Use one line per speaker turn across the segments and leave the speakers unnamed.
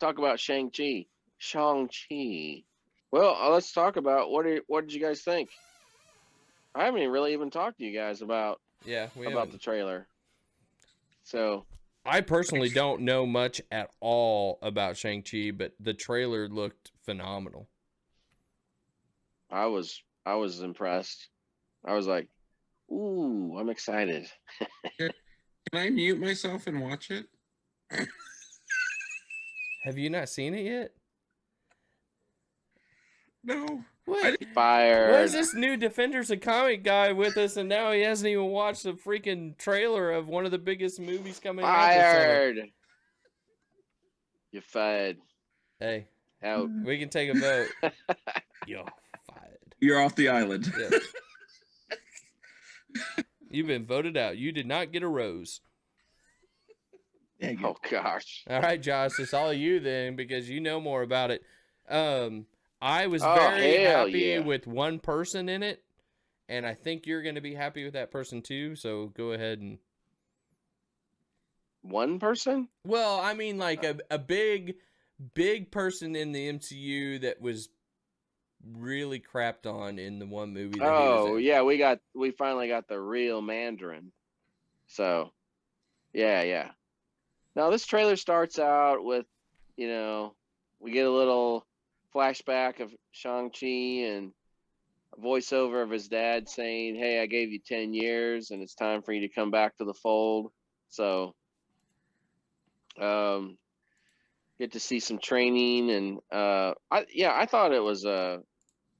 talk about Shang Chi. Shang Chi. Well, let's talk about what did you guys think? I haven't really even talked to you guys
Yeah, we
about the
haven't.
trailer. So
I personally don't know much at all about Shang-Chi, but the trailer looked phenomenal.
I was impressed. I was like, ooh, I'm excited.
Can I mute myself and watch it?
Have you not seen it yet?
No.
What? Why is
Fired.
this new Defenders of Comic guy with us, and now he hasn't even watched the freaking trailer of one of the biggest movies coming out this summer?
Fired. You fired.
Hey,
Out.
we can take a vote. You're fired.
You're off the island.
Yeah. You've been voted out. You did not get a rose.
Oh gosh.
All right, Josh, it's all you then because you know more about it. I was
Oh,
very
hell
happy
yeah.
with one person in it, and I think you're going to be happy with that person too. So go ahead and.
One person?
Well, I mean, like a big person in the MCU that was really crapped on in the one movie that he was
Oh
in.
yeah, we finally got the real Mandarin. So yeah. Now this trailer starts out with, we get a little flashback of Shang-Chi and a voiceover of his dad saying, "Hey, I gave you 10 years and it's time for you to come back to the fold." So get to see some training and I thought it was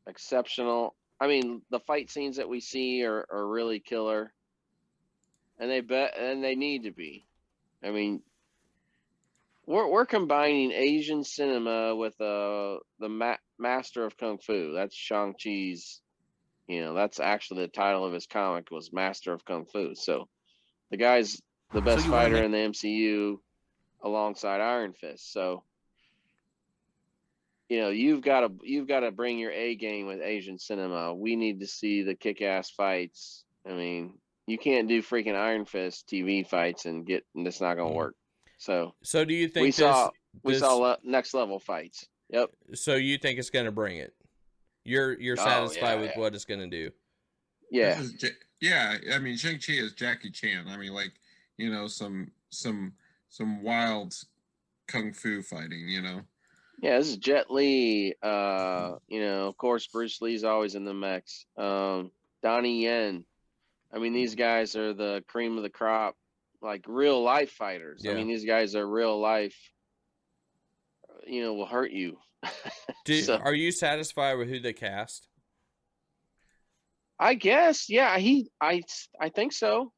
exceptional. I mean, the fight scenes that we see are really killer, and they need to be. I mean, we're combining Asian cinema with the master of kung fu. That's Shang Chi's. That's actually the title of his comic was Master of Kung Fu. So the guy's the best fighter in the MCU alongside Iron Fist. So you've got to bring your A game with Asian cinema. We need to see the kick-ass fights. I mean, you can't do freaking Iron Fist TV fights and it's not going to work. So
do you think
we saw next level fights. Yep.
So you think it's going to bring it? You're satisfied with what it's going to do?
Yeah.
Yeah. I mean, Shang-Chi is Jackie Chan. I mean, like, some wild kung fu fighting.
Yeah, this is Jet Li. Of course, Bruce Lee's always in the mix. Donnie Yen. I mean, these guys are the cream of the crop, like real life fighters. Yeah. I mean, these guys are real life. Will hurt you.
Are you satisfied with who they cast?
I guess, yeah. I think so.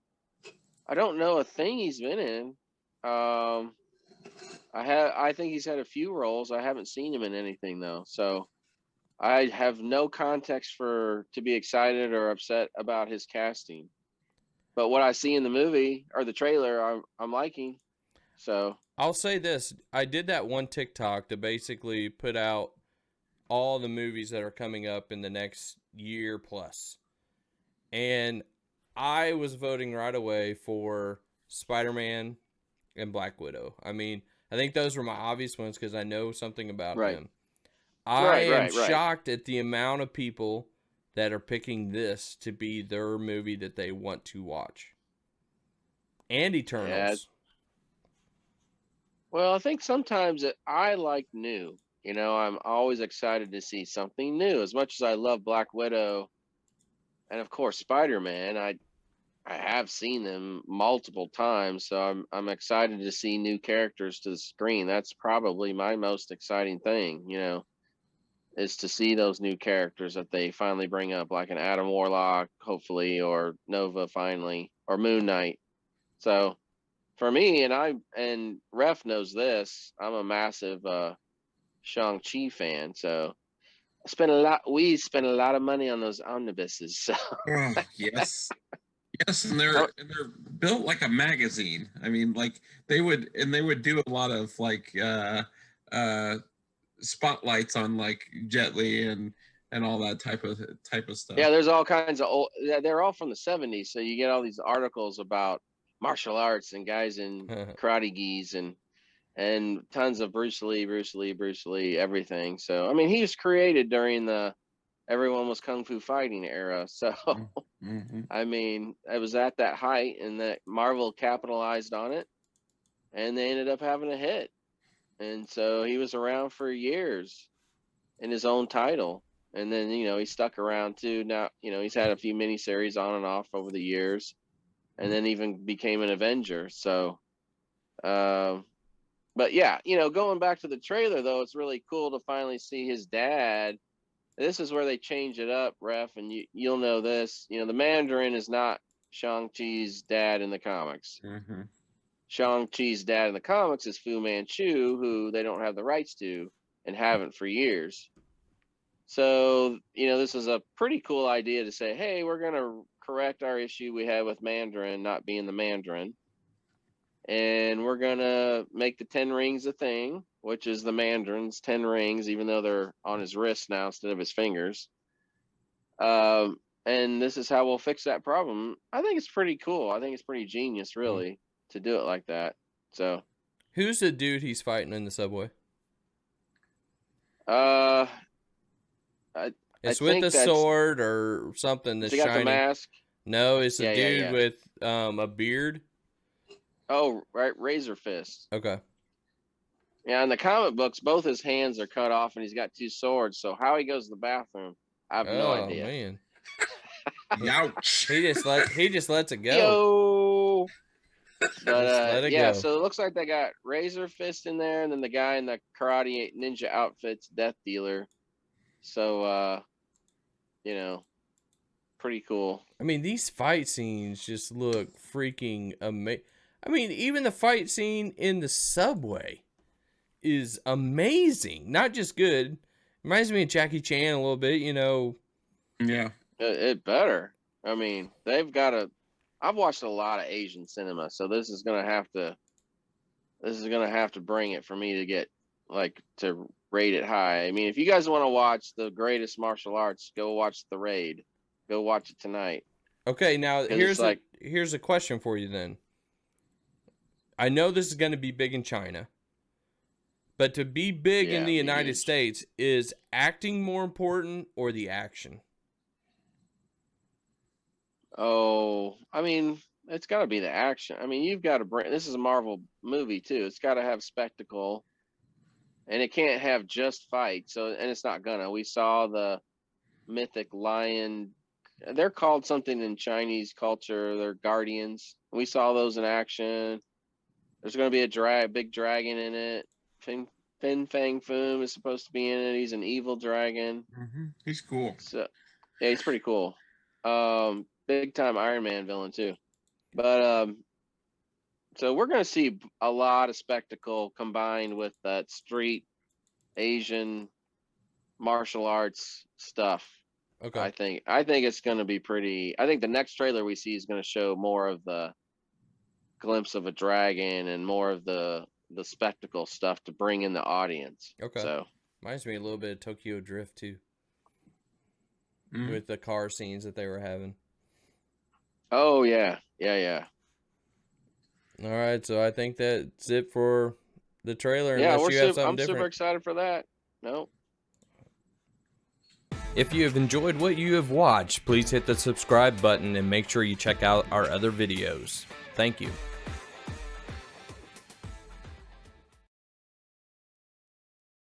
I don't know a thing he's been in. I think he's had a few roles. I haven't seen him in anything though, so I have no context to be excited or upset about his casting. But what I see in the movie or the trailer, I'm liking. So
I'll say this: I did that one TikTok to basically put out all the movies that are coming up in the next year plus, and I was voting right away for Spider-Man and Black Widow. I mean, I think those were my obvious ones because I know something about them. I am shocked at the amount of people that are picking this to be their movie that they want to watch. And Eternals. Yeah.
Well, I think sometimes I like new. I'm always excited to see something new. As much as I love Black Widow and of course Spider-Man, I have seen them multiple times, so I'm excited to see new characters to the screen. That's probably my most exciting thing, is to see those new characters that they finally bring up, like an Adam Warlock, hopefully, or Nova finally, or Moon Knight. So for me, and Ref knows this, I'm a massive Shang-Chi fan, so we spent a lot of money on those omnibuses. So.
Yes. Yes, and they're built like a magazine. I mean, like they would do a lot of like spotlights on like Jet Li and all that type of stuff.
Yeah, there's all kinds of old. They're all from the 70s, so you get all these articles about martial arts and guys in karate gis, and and tons of Bruce Lee, everything. So I mean, he was created during the everyone was kung fu fighting era. So
Mm-hmm.
I mean, it was at that height, and that Marvel capitalized on it, and they ended up having a hit. And so he was around for years in his own title. And then, he stuck around too. Now, he's had a few miniseries on and off over the years, and then even became an Avenger. So, but yeah, going back to the trailer though, it's really cool to finally see his dad. This is where they change it up, Ref, and you'll know this. The Mandarin is not Shang Chi's dad in the comics.
Mm-hmm.
Shang Chi's dad in the comics is Fu Manchu, who they don't have the rights to and haven't for years. So, this is a pretty cool idea to say, hey, we're going to correct our issue we had with Mandarin not being the Mandarin. And we're going to make the 10 rings a thing, which is the Mandarin's 10 rings, even though they're on his wrist now instead of his fingers. And this is how we'll fix that problem. I think it's pretty cool. I think it's pretty genius, really, to do it like that. So,
Who's the dude he's fighting in the subway? It's with a sword or something that's
he got
shiny.
the mask.
No, it's a dude
yeah.
with a beard.
Oh, right, Razor Fist.
Okay.
Yeah, in the comic books, both his hands are cut off, and he's got two swords. So how he goes to the bathroom, I have no idea.
Oh man.
Ouch.
He just lets it go.
Yo. But
let it
yeah,
go.
so it looks like they got Razor Fist in there, and then the guy in the karate ninja outfit's Death Dealer. So pretty cool.
I mean, these fight scenes just look freaking amazing. I mean, even the fight scene in the subway is amazing. Not just good. Reminds me of Jackie Chan a little bit,
Yeah.
It better. I mean, they've got I've watched a lot of Asian cinema, so this is gonna have to bring it for me to get to rate it high. I mean, if you guys want to watch the greatest martial arts, go watch The Raid. Go watch it tonight.
Okay, now here's a question for you then. I know this is going to be big in China, but to be big in the United States, is acting more important or the action?
Oh, I mean, it's got to be the action. I mean, you've got to bring. This is a Marvel movie too. It's got to have spectacle, and it can't have just fight. So, and it's not gonna. We saw the mythic lion. They're called something in Chinese culture. They're guardians. We saw those in action. There's going to be a big dragon in it. Fin Fang Foom is supposed to be in it. He's an evil dragon.
Mm-hmm. He's cool.
So, yeah, he's pretty cool. Big time Iron Man villain too. But so we're going to see a lot of spectacle combined with that street Asian martial arts stuff.
Okay.
I think it's going to be pretty. I think the next trailer we see is going to show more of the glimpse of a dragon and more of the spectacle stuff to bring in the audience.
Okay.
So
reminds me a little bit of Tokyo Drift too, with the car scenes that they were having.
Oh yeah.
All right, so I think that's it for the trailer.
Yeah,
I'm
super excited for that. No.
If you have enjoyed what you have watched, please hit the subscribe button and make sure you check out our other videos. Thank you.